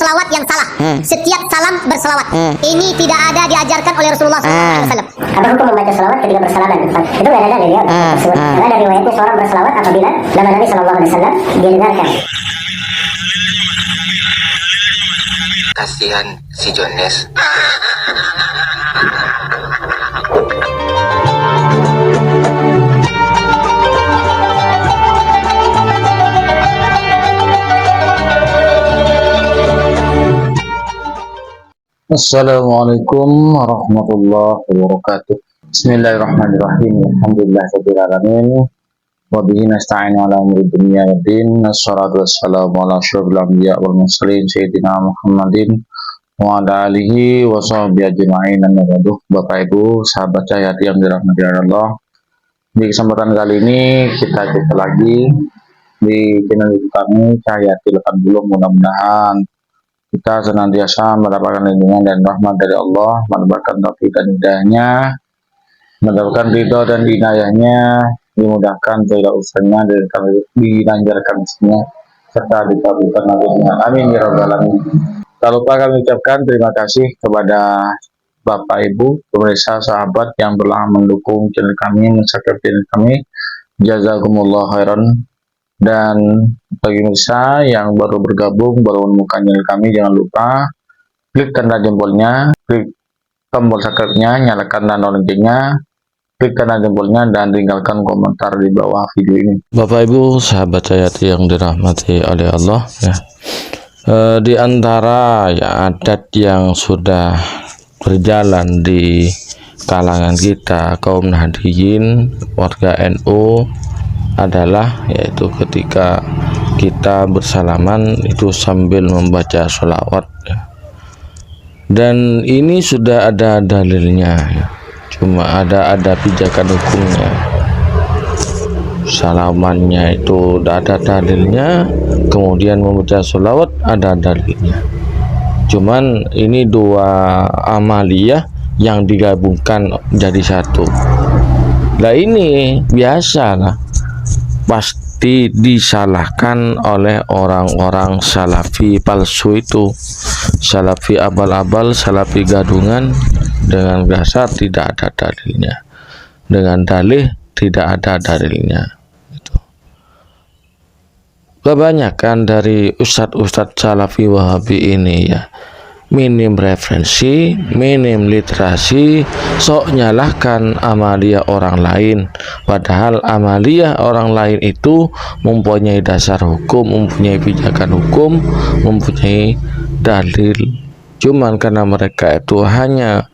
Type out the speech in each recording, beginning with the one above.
selawat yang salah. Setiap salam berselawat. Ini tidak ada diajarkan oleh Rasulullah SAW. Apa hukum membaca selawat ketika bersalaman? Itu nggak ada dalil ya. Karena ada riwayatnya seorang berselawat apabila nama Nabi SAW didengarkan. Kasihan si Jones. Assalamualaikum warahmatullahi wabarakatuh. Bismillahirrahmanirrahim. Alhamdulillahirabbil alamin. Wa bihi nasta'inu ala umuri dunya waddin. Wassalatu wassalamu ala asyrofil anbiya wal mursalin sayyidina Muhammadin wa ala alihi wa sahbihi ajma'in. Bapak Ibu, sahabat Cahyati yang dirahmati Allah. Di kesempatan kali ini kita lagi di channel kami Cahyati 80. Mudah-mudahan kita senantiasa mendapatkan lindungan dan rahmat dari Allah, mendapatkan taufik dan hidayahnya, mendapatkan ridho dan inayahnya, dimudahkan segala usahanya, dilancarkan rezekinya, serta dikabulkan nazarnya. Amin ya rabbal alamin. Tak lupa kami ucapkan terima kasih kepada Bapak Ibu, pemirsa, sahabat yang telah mendukung channel kami, men-subscribe channel kami. Jazakumullah khairan. Dan bagi pemirsa yang baru bergabung, baru menemukan channel kami, jangan lupa klik tanda jempolnya, klik tombol subscribe-nya, nyalakan tanda loncengnya, klik tanda jempolnya, dan tinggalkan komentar di bawah video ini. Bapak Ibu, sahabat Cahyati yang dirahmati oleh Allah, ya. Di antara ya, adat yang sudah berjalan di kalangan kita kaum Nahdliyin, warga NU, adalah yaitu ketika kita bersalaman itu sambil membaca sholawat, ya. Dan ini sudah ada dalilnya, ya. Cuma ada pijakan hukumnya. Salamannya itu tidak ada dalilnya, kemudian membaca sholawat ada dalilnya. Cuman ini dua amaliyah yang digabungkan jadi satu. Nah ini biasalah, pasti disalahkan oleh orang-orang salafi palsu itu, salafi abal-abal, salafi gadungan, dengan dasar tidak ada dalilnya, dengan dalih tidak ada dalilnya. Itu kebanyakan dari ustadz-ustadz salafi wahabi ini, ya, minim referensi, minim literasi, sok nyalahkan amalia orang lain, padahal amalia orang lain itu mempunyai dasar hukum, mempunyai pijakan hukum, mempunyai dalil. Cuman karena mereka itu hanya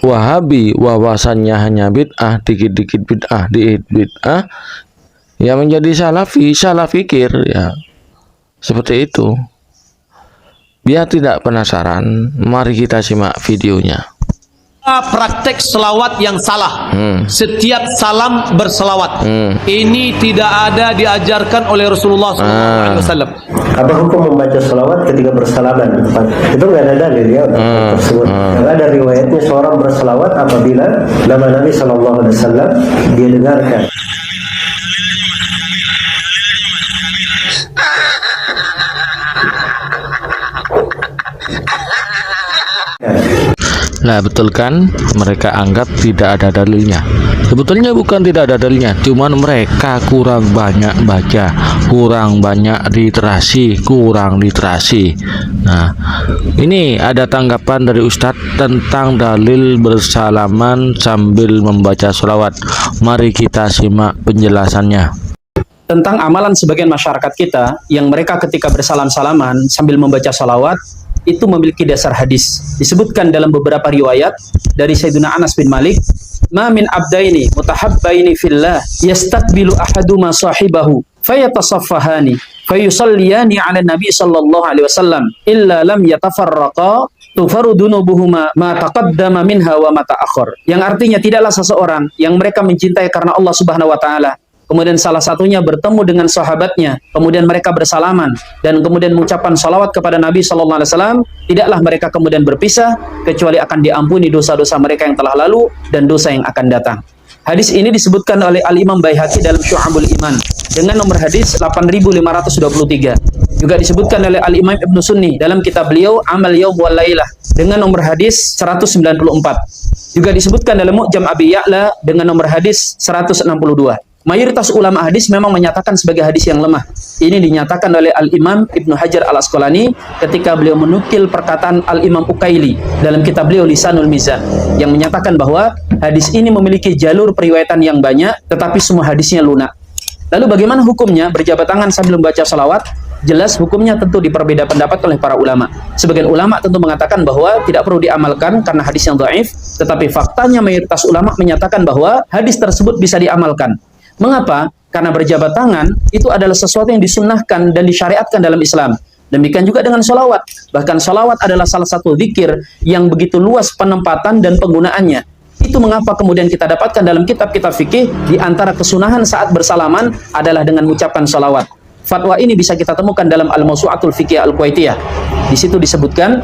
wahabi, wawasannya hanya bid'ah, dikit-dikit bid'ah, bid'ah, ya menjadi salafi, salah fikir, ya seperti itu. Biar tidak penasaran, mari kita simak videonya. Praktek selawat yang salah. Setiap salam berselawat. Ini tidak ada diajarkan oleh Rasulullah SAW. Apa hukum membaca selawat ketika bersalaman? Itu nggak ada dalil ya tersebut. Karena ada riwayatnya seorang berselawat apabila nama Nabi SAW dia dengarkan. Nah betul kan, mereka anggap tidak ada dalilnya. Sebetulnya bukan tidak ada dalilnya, cuman mereka kurang banyak baca, kurang banyak literasi, Nah ini ada tanggapan dari Ustadz tentang dalil bersalaman sambil membaca sholawat. Mari kita simak penjelasannya. Tentang amalan sebagian masyarakat kita yang mereka ketika bersalam-salaman sambil membaca salawat itu memiliki dasar hadis. Disebutkan dalam beberapa riwayat dari Sayyidina Anas bin Malik, "Ma min abdaini mutahabbaini fillah yastaqbilu ahaduma sahibahu fayatasaffahani fayusalliyani 'ala nabi sallallahu alaihi wasallam illa lam yatafarraqa tufaru dunubuhuma ma taqaddama minha wa ma ta'akhkhar." Yang artinya tidaklah seseorang yang mereka mencintai karena Allah Subhanahu wa taala, kemudian salah satunya bertemu dengan sahabatnya, kemudian mereka bersalaman dan kemudian mengucapkan salawat kepada Nabi Sallallahu Alaihi Wasallam, tidaklah mereka kemudian berpisah kecuali akan diampuni dosa-dosa mereka yang telah lalu dan dosa yang akan datang. Hadis ini disebutkan oleh Al-Imam Baihaqi dalam Syu'abul Iman dengan nomor hadis 8523. Juga disebutkan oleh Al-Imam Ibnu Sunni dalam kitab beliau Amal Yaum wal Lailah dengan nomor hadis 194. Juga disebutkan dalam Mu'jam Abi Ya'la dengan nomor hadis 162. Mayoritas ulama hadis memang menyatakan sebagai hadis yang lemah. Ini dinyatakan oleh Al-Imam Ibnu Hajar Al-Asqalani ketika beliau menukil perkataan Al-Imam Ukaili dalam kitab beliau Lisanul Mizan yang menyatakan bahwa hadis ini memiliki jalur periwayatan yang banyak tetapi semua hadisnya lunak. Lalu bagaimana hukumnya berjabat tangan sambil membaca salawat? Jelas hukumnya tentu diperbeda pendapat oleh para ulama. Sebagian ulama tentu mengatakan bahwa tidak perlu diamalkan karena hadis yang dhaif, tetapi faktanya mayoritas ulama menyatakan bahwa hadis tersebut bisa diamalkan. Mengapa? Karena berjabat tangan itu adalah sesuatu yang disunnahkan dan disyariatkan dalam Islam. Demikian juga dengan sholawat. Bahkan sholawat adalah salah satu zikir yang begitu luas penempatan dan penggunaannya. Itu mengapa kemudian kita dapatkan dalam kitab-kitab fikih di antara kesunahan saat bersalaman adalah dengan mengucapkan sholawat. Fatwa ini bisa kita temukan dalam Al-Mawsu'atul Fiqhiyah Al-Kuwaitiyah. Di situ disebutkan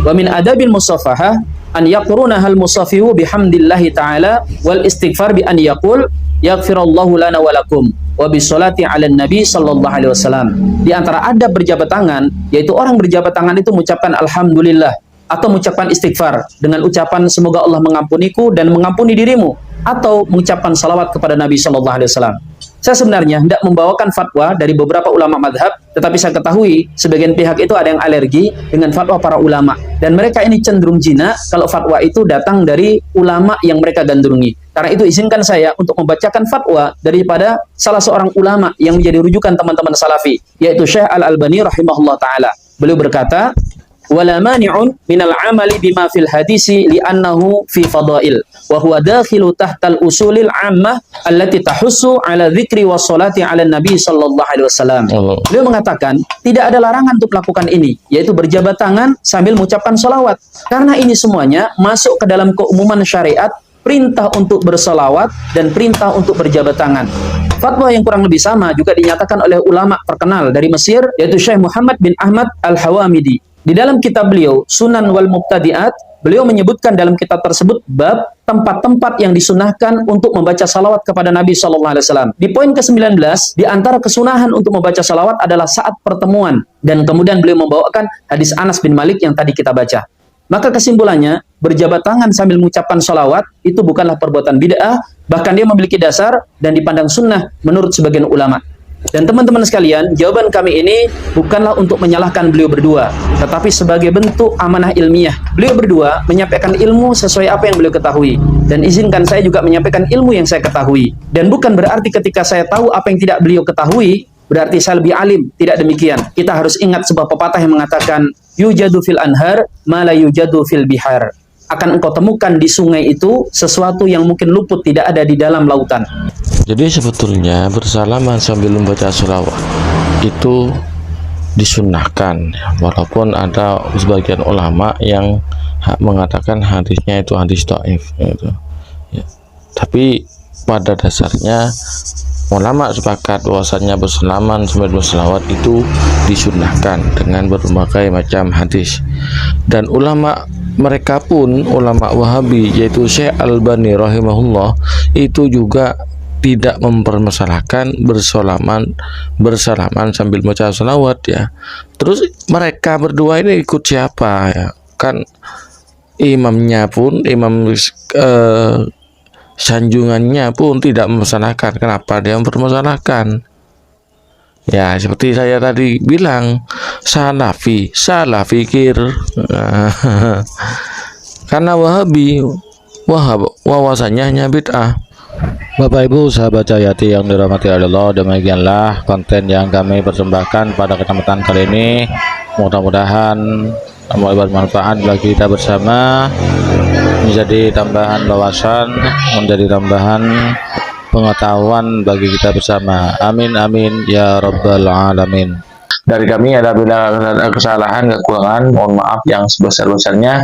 wa min adabil musafahah an yaqruna hal musafihu bihamdillahi ta'ala wal istighfar bi an yaqul yaghfirallahu lana wa lakum wa bisolati ala nabi sallallahu alaihi wasallam. Di antara adab berjabat tangan yaitu orang berjabat tangan itu mengucapkan alhamdulillah atau mengucapkan istighfar dengan ucapan semoga Allah mengampuniku dan mengampuni dirimu, atau mengucapkan salawat kepada Nabi sallallahu alaihi wasallam. Saya sebenarnya hendak membawakan fatwa dari beberapa ulama madhab, tetapi saya ketahui sebagian pihak itu ada yang alergi dengan fatwa para ulama. Dan mereka ini cenderung jina kalau fatwa itu datang dari ulama yang mereka gandrungi. Karena itu izinkan saya untuk membacakan fatwa daripada salah seorang ulama yang menjadi rujukan teman-teman salafi, yaitu Syekh Al-Albani rahimahullah ta'ala. Beliau berkata, wala mani'un minal amali bima fil hadisi li'annahu fi fadail wa huwa dakhilu tahtal usulil ammah allati tahussu ala dzikri was salati ala nabi sallallahu alaihi wasallam. Beliau mengatakan tidak ada larangan untuk melakukan ini, yaitu berjabat tangan sambil mengucapkan salawat, karena ini semuanya masuk ke dalam keumuman syariat, perintah untuk bersalawat dan perintah untuk berjabat tangan. Fatwa yang kurang lebih sama juga dinyatakan oleh ulama terkenal dari Mesir, yaitu Syekh Muhammad bin Ahmad Al-Hawamidi. Di dalam kitab beliau Sunan wal Mubtadi'at, beliau menyebutkan dalam kitab tersebut bab tempat-tempat yang disunahkan untuk membaca salawat kepada Nabi SAW. Di poin ke-19, di antara kesunahan untuk membaca salawat adalah saat pertemuan, dan kemudian beliau membawakan hadis Anas bin Malik yang tadi kita baca. Maka kesimpulannya, berjabat tangan sambil mengucapkan salawat itu bukanlah perbuatan bid'ah, bahkan dia memiliki dasar dan dipandang sunnah menurut sebagian ulama. Dan teman-teman sekalian, jawaban kami ini bukanlah untuk menyalahkan beliau berdua, tetapi sebagai bentuk amanah ilmiah. Beliau berdua menyampaikan ilmu sesuai apa yang beliau ketahui, dan izinkan saya juga menyampaikan ilmu yang saya ketahui. Dan bukan berarti ketika saya tahu apa yang tidak beliau ketahui, berarti saya lebih alim. Tidak demikian. Kita harus ingat sebuah pepatah yang mengatakan, yujadu fil anhar ma la yujadu fil bihar. Akan engkau temukan di sungai itu sesuatu yang mungkin luput tidak ada di dalam lautan. Jadi sebetulnya bersalaman sambil membaca sholawat itu disunnahkan, walaupun ada sebagian ulama yang mengatakan hadisnya itu hadis dhaif gitu. Ya. Tapi pada dasarnya ulama sepakat bahwasanya bersalaman sambil berselawat itu disunnahkan dengan berbagai macam hadis. Dan ulama mereka pun ulama Wahabi, yaitu Syekh Al-Albani rahimahullah, itu juga tidak mempermasalahkan bersalaman sambil baca salawat ya. Terus mereka berdua ini ikut siapa ya? Kan imamnya pun sanjungannya pun tidak mempermasalahkan. Kenapa dia mempermasalahkan? Ya seperti saya tadi bilang, salah fikir. Karena wawasannya hanya bid'ah. Bapak Ibu sahabat Cahayati yang dirahmati Allah, demikianlah konten yang kami persembahkan pada kesempatan kali ini. Mudah-mudahan bermanfaat bagi kita bersama, menjadi tambahan wawasan, menjadi tambahan pengetahuan bagi kita bersama. Amin amin ya rabbal alamin. Dari kami ada bila kesalahan, kekurangan, mohon maaf yang sebesar-besarnya.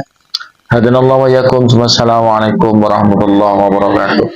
Hadanallahu wa yakum. Wassalamualaikum warahmatullahi wabarakatuh.